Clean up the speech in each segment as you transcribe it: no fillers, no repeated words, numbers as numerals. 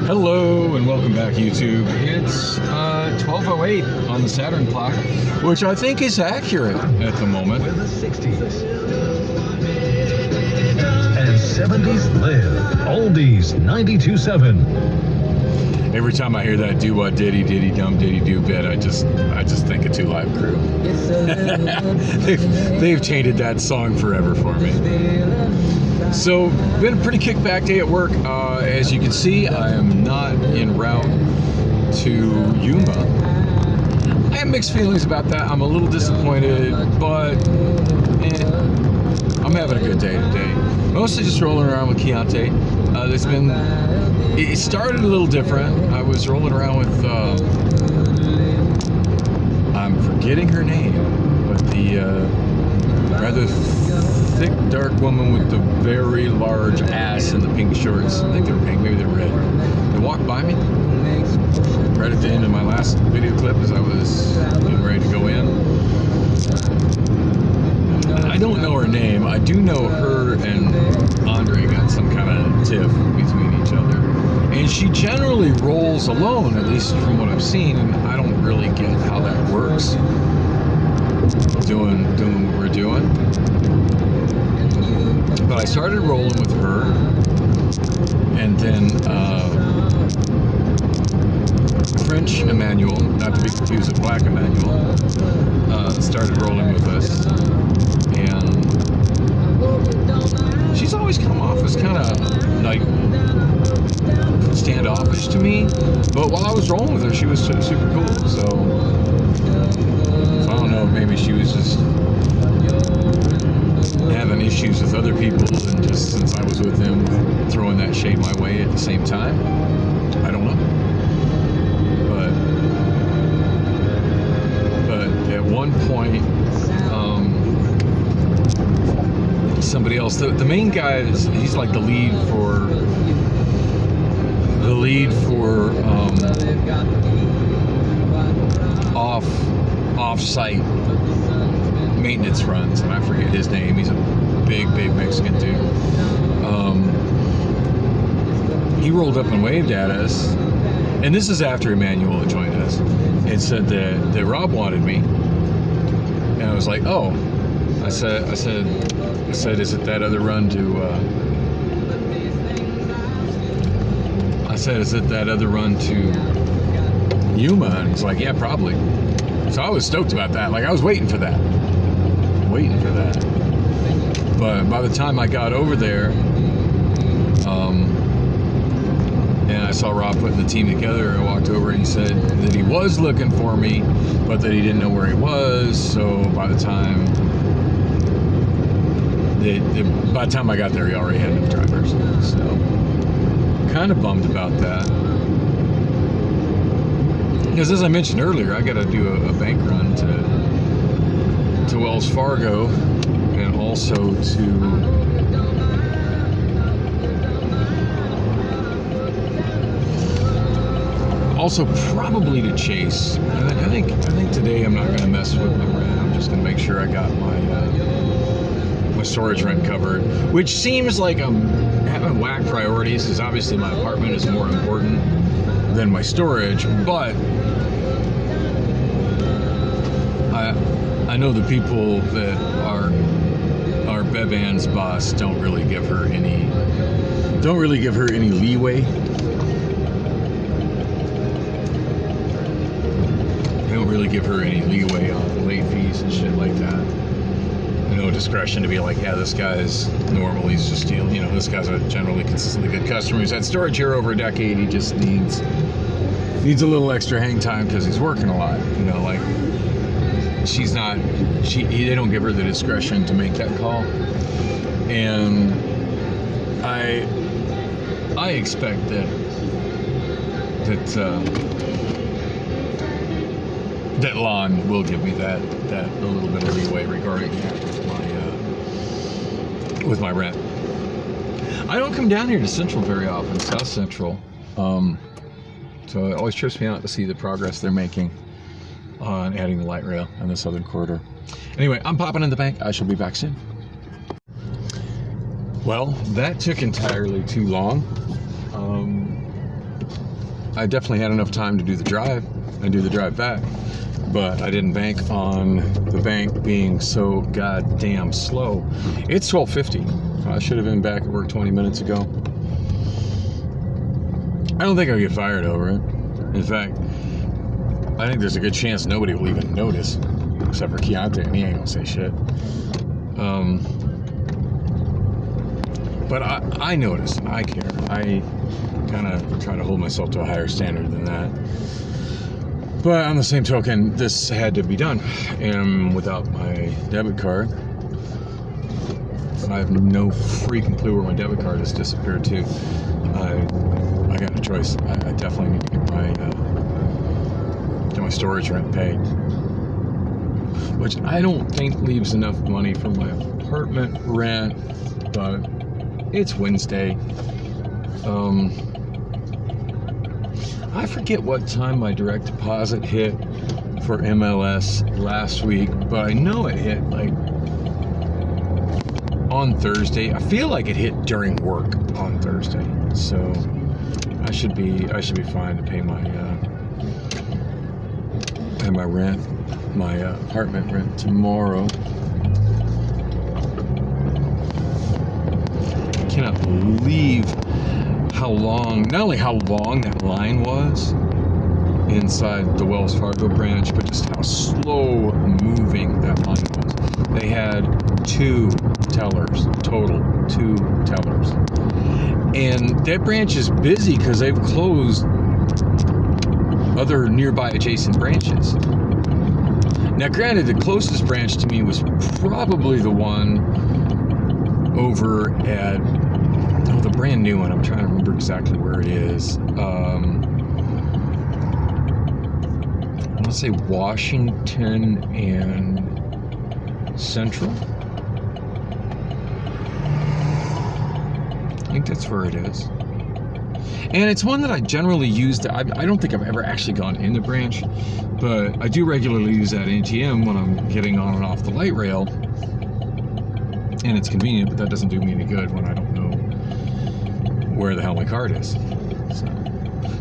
Hello and welcome back, YouTube. It's 12:08 on the Saturn clock, which I think is accurate at the moment. Where the 60s and 70s live. Oldies 92.7. Every time I hear that do what diddy diddy dum diddy do bit, I just think of Two Live Crew. they've tainted that song forever for me. So, been a pretty kickback day at work. As you can see, I am not en route to Yuma. I have mixed feelings about that. I'm a little disappointed, but I'm having a good day today. Mostly just rolling around with Keontae. It started a little different. I was rolling around with, I'm forgetting her name, but the rather thick, dark woman with the very large ass and the pink shorts. I think they were pink, maybe they're red. They walked by me right at the end of my last video clip as I was getting ready to go in. I don't know her name. I do know her and Andre got some kind of tiff between each other. And she generally rolls alone, at least from what I've seen, and I don't really get how that works. Doing what we're doing. But I started rolling with her, and then French Emmanuel, not to be confused with Black Emmanuel, started rolling with us, and she's always come off as kind of like standoffish to me, but while I was rolling with her, she was super cool, so I don't know, maybe she was just having issues with other people, and just since I was with them, throwing that shade my way at the same time. I don't know. But at one point, somebody else, the main guy, he's like the lead for off-site maintenance runs, and I forget his name. He's a big Mexican dude. He rolled up and waved at us, and this is after Emmanuel had joined us, and said that Rob wanted me, and I was like, oh. I said, is it that other run to? I said, is it that other run to Yuma? And he's like, yeah, probably. So I was stoked about that. Like, I was waiting for that. But by the time I got over there, and I saw Rob putting the team together, I walked over and he said that he was looking for me, but that he didn't know where he was. So by the time I got there, he already had enough drivers. So kind of bummed about that. Because as I mentioned earlier, I got to do a bank run to Wells Fargo, and also probably to Chase. I think today I'm not going to mess with my rent. I'm just going to make sure I got my storage rent covered, which seems like I'm having whack priorities, because obviously my apartment is more important than my storage, but I know the people that are Bevan's boss don't really give her any leeway. They don't really give her any leeway on late fees and shit like that. No discretion to be like, yeah, this guy's normal, he's just stealing, this guy's a generally consistently good customer, he's had storage here over a decade, he just needs a little extra hang time because he's working a lot, like, they don't give her the discretion to make that call. And I expect that Lon will give me that a little bit of leeway regarding that with my rent. I don't come down here to Central very often, South Central, so it always trips me out to see the progress they're making on adding the light rail on the southern corridor. Anyway, I'm popping in the bank. I shall be back soon. Well, that took entirely too long. I definitely had enough time to do the drive and do the drive back, but I didn't bank on the bank being so goddamn slow. It's 12:50. I should have been back at work 20 minutes ago. I don't think I'll get fired over it. In fact, I think there's a good chance nobody will even notice, except for Keontae, and he ain't gonna say shit. But I notice, and I care. I kind of try to hold myself to a higher standard than that. But on the same token, this had to be done. And without my debit card, I have no freaking clue where my debit card has disappeared to. I got no choice. I definitely need to get my storage rent paid, which I don't think leaves enough money for my apartment rent, but it's Wednesday. I forget what time my direct deposit hit for MLS last week, but I know it hit like on Thursday. I feel like it hit during work on Thursday, so I should be fine to pay my rent, my apartment rent tomorrow. I cannot believe not only how long that line was inside the Wells Fargo branch, but just how slow moving that line was. They had 2 tellers, total 2 tellers. And that branch is busy because they've closed other nearby adjacent branches. Now, granted, the closest branch to me was probably the one over at, the brand new one. I'm trying to remember exactly where it is. Let's say Washington and Central. I think that's where it is. And it's one that I generally use. I don't think I've ever actually gone in the branch, but I do regularly use that ATM when I'm getting on and off the light rail. And it's convenient, but that doesn't do me any good when I don't know where the hell my card is. So,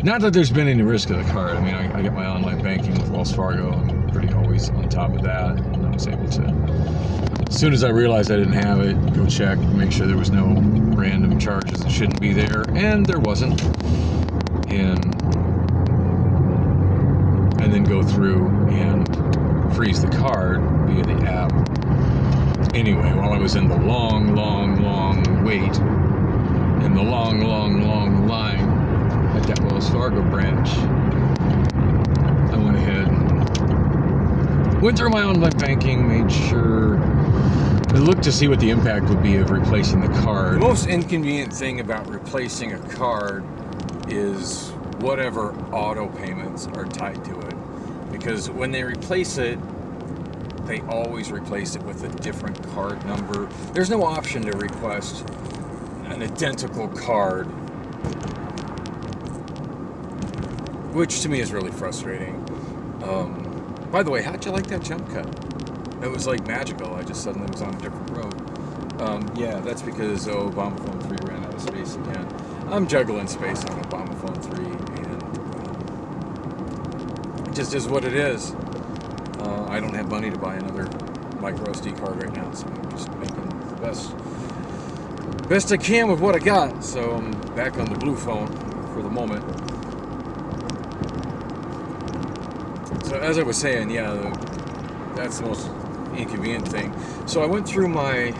not that there's been any risk of the card. I mean, I get my online banking with Wells Fargo. I'm pretty always on top of that. And I was able to, as soon as I realized I didn't have it, go check, make sure there was no random charges that shouldn't be there. And there wasn't. And then go through and freeze the card via the app. Anyway, while I was in the long wait, in the long line at that Wells Fargo branch, I went ahead and went through my online banking, made sure, I looked to see what the impact would be of replacing the card. The most inconvenient thing about replacing a card is whatever auto payments are tied to it. Because when they replace it, they always replace it with a different card number. There's no option to request an identical card, which to me is really frustrating. By the way, how'd you like that jump cut? It was like magical. I just suddenly was on a different road. Yeah, that's because Obamaphone 3 ran out of space again. I'm juggling space on Obamaphone 3, and it just is what it is. I don't have money to buy another micro SD card right now, so I'm just making the best I can with what I got. So I'm back on the blue phone for the moment. So as I was saying, yeah, that's the most inconvenient thing. So I went through my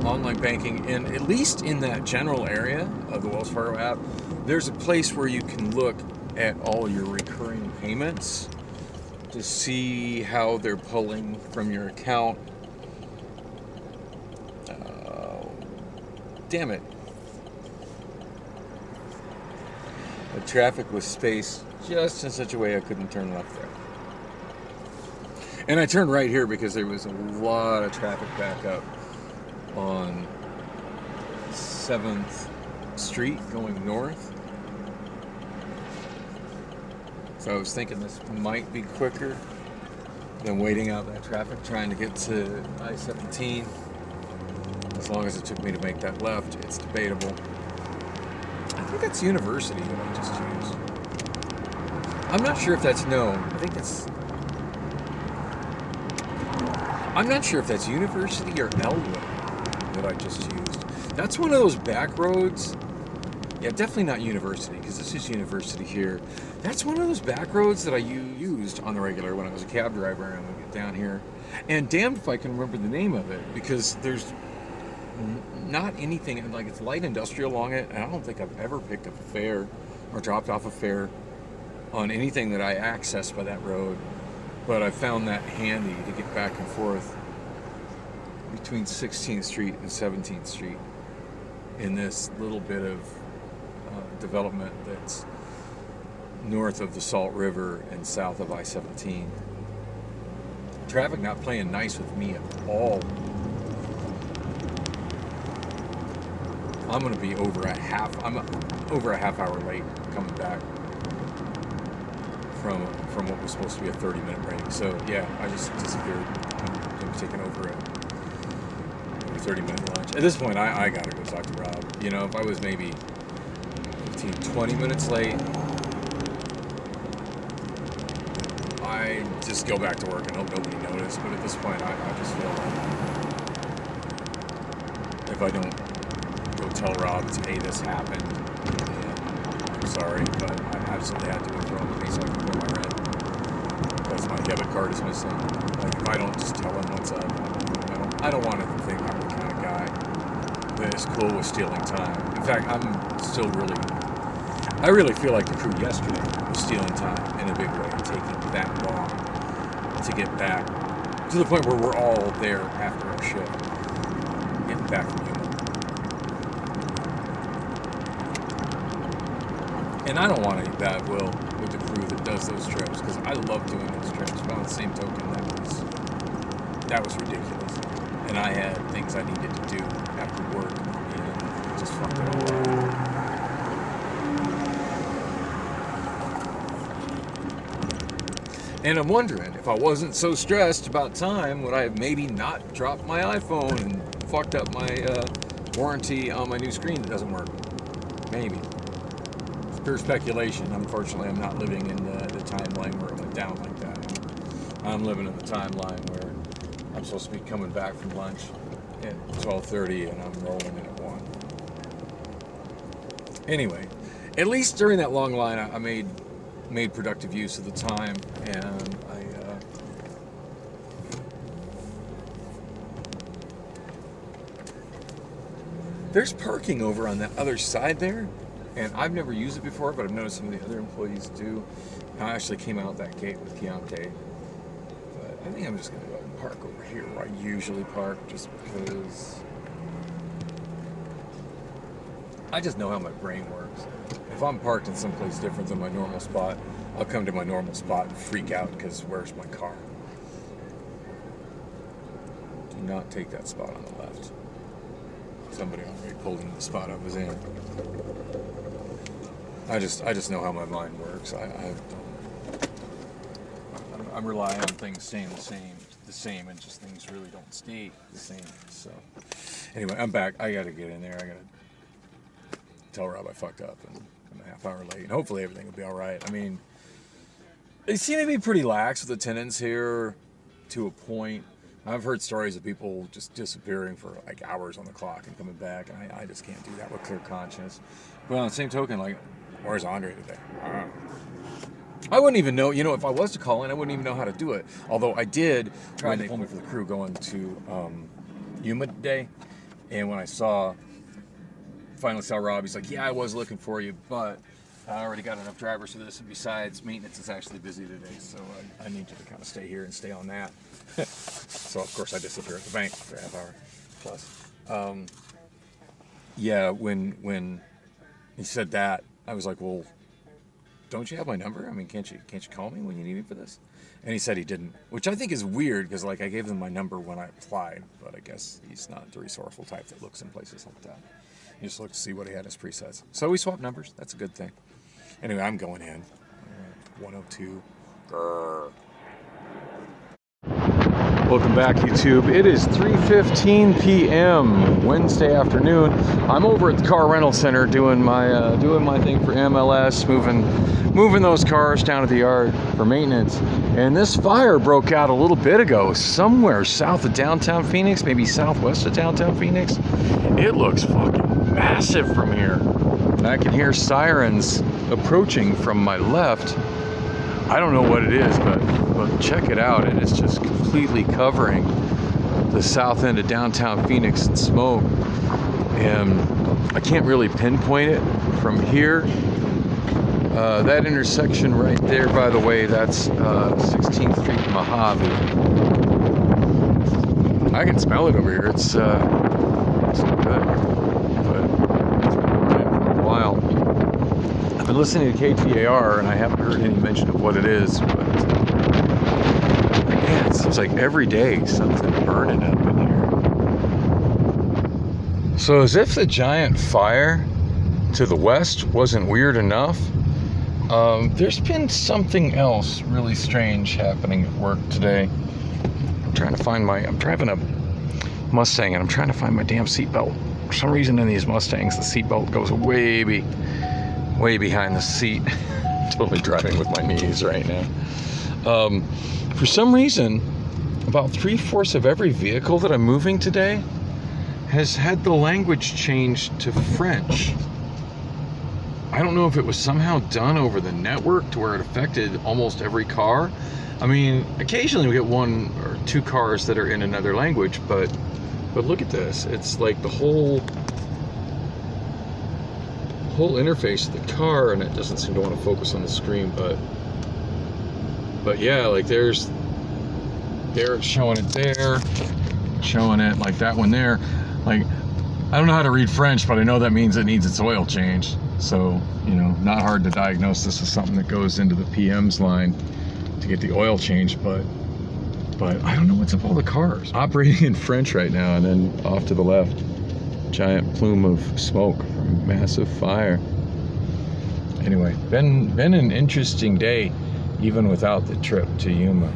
online banking, and at least in that general area of the Wells Fargo app, there's a place where you can look at all your recurring payments to see how they're pulling from your account. Damn it. The traffic was spaced just in such a way I couldn't turn left there. And I turned right here because there was a lot of traffic back up on 7th Street going north. So I was thinking this might be quicker than waiting out that traffic trying to get to I-17. As long as it took me to make that left, it's debatable. I think that's University that I just used. I'm not sure if that's I'm not sure if that's University or Elwood that I just used. That's one of those back roads. Yeah, definitely not University, because this is University here. That's one of those back roads that I used on the regular when I was a cab driver and I would get down here. And damned if I can remember the name of it, because there's not anything, like it's light industrial along it, and I don't think I've ever picked up a fare or dropped off a fare on anything that I accessed by that road. But I found that handy to get back and forth between 16th Street and 17th Street in this little bit of development that's north of the Salt River and south of I-17. Traffic not playing nice with me at all. I'm going to be over a half hour late coming back from what was supposed to be a 30-minute break. So yeah, I just disappeared. I'm taking over a 30-minute lunch. At this point, I gotta go talk to Rob. You know, if I was maybe 15, 20 minutes late, I just go back to work and hope nobody noticed. But at this point, I just feel like if I don't go tell Rob, hey, this happened, and I'm sorry, but I absolutely had to withdraw the so I can pay my rent because my debit card is missing. Like, if I don't just tell him what's up, I don't want to think I'm the kind of guy that is cool with stealing time. In fact, I really feel like the crew yesterday was stealing time in a big way, taking that long to get back to the point where we're all there after our shift, getting back from Yuma. And I don't want any bad will with the crew that does those trips, because I love doing those trips. But on the same token, that was ridiculous. And I had things I needed to do after work, and just fucked it all up. And I'm wondering, if I wasn't so stressed about time, would I have maybe not dropped my iPhone and fucked up my warranty on my new screen that doesn't work? Maybe. It's pure speculation. Unfortunately, I'm not living in the timeline where it went down like that. I'm living in the timeline where I'm supposed to be coming back from lunch at 12:30 and I'm rolling in at 1. Anyway, at least during that long line, I made productive use of the time, and there's parking over on that other side there, and I've never used it before, but I've noticed some of the other employees do. I actually came out that gate with Keontae, but I think I'm just going to go ahead and park over here where I usually park, just because I just know how my brain works. If I'm parked in someplace different than my normal spot, I'll come to my normal spot and freak out because where's my car? Do not take that spot on the left. Somebody already pulled into the spot I was in. I just know how my mind works. I'm relying on things staying the same, and just things really don't stay the same. So anyway, I'm back. I got to get in there. I got to tell Rob I fucked up and I'm a half hour late. And hopefully everything will be all right. I mean, they seem to be pretty lax with attendance here to a point. I've heard stories of people just disappearing for like hours on the clock and coming back, and I just can't do that with clear conscience. But on the same token, like, where's Andre today? I wouldn't even know, if I was to call in, I wouldn't even know how to do it. Although I did try to pull me for the crew going to Yuma today, and when I finally saw Rob, he's like, yeah, I was looking for you, but I already got enough drivers for this, and besides, maintenance is actually busy today, so I need you to kind of stay here and stay on that. So, of course, I disappear at the bank for a half hour plus. Yeah, when he said that, I was like, well, don't you have my number? I mean, can't you call me when you need me for this? And he said he didn't, which I think is weird, because, like, I gave him my number when I applied, but I guess he's not the resourceful type that looks in places like that. He just looked to see what he had as presets. So we swapped numbers. That's a good thing. Anyway, I'm going in. 102. Welcome back, YouTube. It is 3:15 p.m. Wednesday afternoon. I'm over at the car rental center doing my thing for MLS, moving those cars down to the yard for maintenance. And this fire broke out a little bit ago, somewhere south of downtown Phoenix, maybe southwest of downtown Phoenix. It looks fucking massive from here. And I can hear sirens approaching from my left. I don't know what it is, but check it out. It is just completely covering the south end of downtown Phoenix in smoke. And I can't really pinpoint it from here. That intersection right there, by the way, that's 16th Street and Mojave. I can smell it over here. It's not good, but it's been going in for a while. I've been listening to KTAR and I haven't heard any mention of what it is, but man, it seems like every day something burning up in here. So as if the giant fire to the west wasn't weird enough, there's been something else really strange happening at work today. I'm driving a Mustang and I'm trying to find my damn seatbelt. For some reason in these Mustangs, the seatbelt goes way behind the seat. Totally driving with my knees right now. For some reason, about 3/4 of every vehicle that I'm moving today has had the language changed to French. I don't know if it was somehow done over the network to where it affected almost every car. I mean, occasionally we get one or two cars that are in another language, but look at this. It's like the whole interface of the car, and it doesn't seem to want to focus on the screen, but yeah, like they're showing it there, showing it like that one there. Like, I don't know how to read French, but I know that means it needs its oil changed. So, you know, not hard to diagnose this as something that goes into the PM's line to get the oil changed, but I don't know what's up with all the cars operating in French right now. And then off to the left, giant plume of smoke from massive fire. Anyway, been an interesting day, even without the trip to Yuma.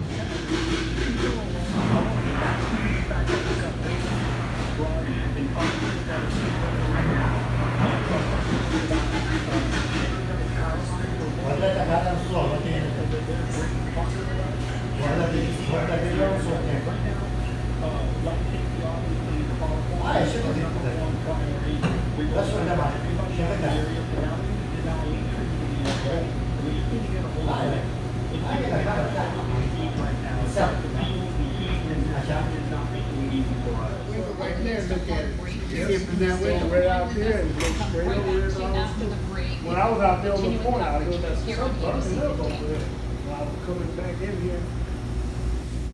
When I was out there on the point, I was doing that. When I was coming back in here.